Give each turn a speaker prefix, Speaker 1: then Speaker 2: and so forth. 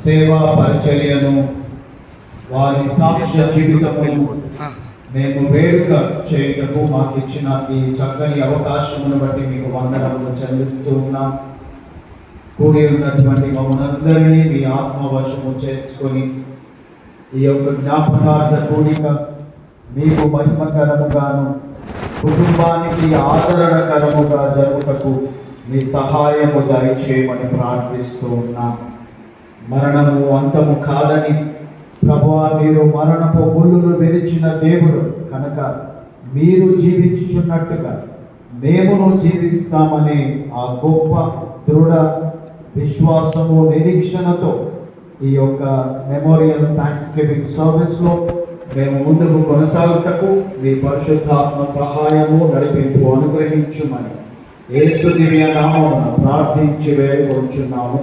Speaker 1: సేవా పరిచర్యను వారి సాక్ష్య జీవితమును మేము వేడుక చేయుటకు మాకు ఇచ్చిన ఈ చక్కని అవకాశమును బట్టి మీకు వందనములు చెల్లిస్తూ ఉన్నాం. కూడి ఉన్నటువంటి మమ్మల్ని అందరినీ మీ ఆత్మవశము చేసుకొని ఈ యొక్క జ్ఞాపకార్థ కూడిక మీకు మహిమకరముగాను కుటుంబానికి ఆదరణకరముగా జరుగుటకు మీ సహాయము దయచేయమని ప్రార్థిస్తూ ఉన్నాం. మరణము అంతము కాదని ప్రభువా, మీరు మరణపు ముళ్ళును విరిచిన దేవుడు కనుక మీరు జీవించుచున్నట్టుగా మేమును జీవిస్తామనే ఆ గొప్ప దృఢ విశ్వాసము నిరీక్షణతో ఈ యొక్క మెమోరియల్ థ్యాంక్స్ గివింగ్ సర్వీస్లో మేము ముందుకు కొనసాగుటకు మీ పరిశుద్ధాత్మ సహాయము నడిపింపు అనుగ్రహించుమని యేసు దివ్య నామమున ప్రార్థించి వేడుకొంచున్నాము.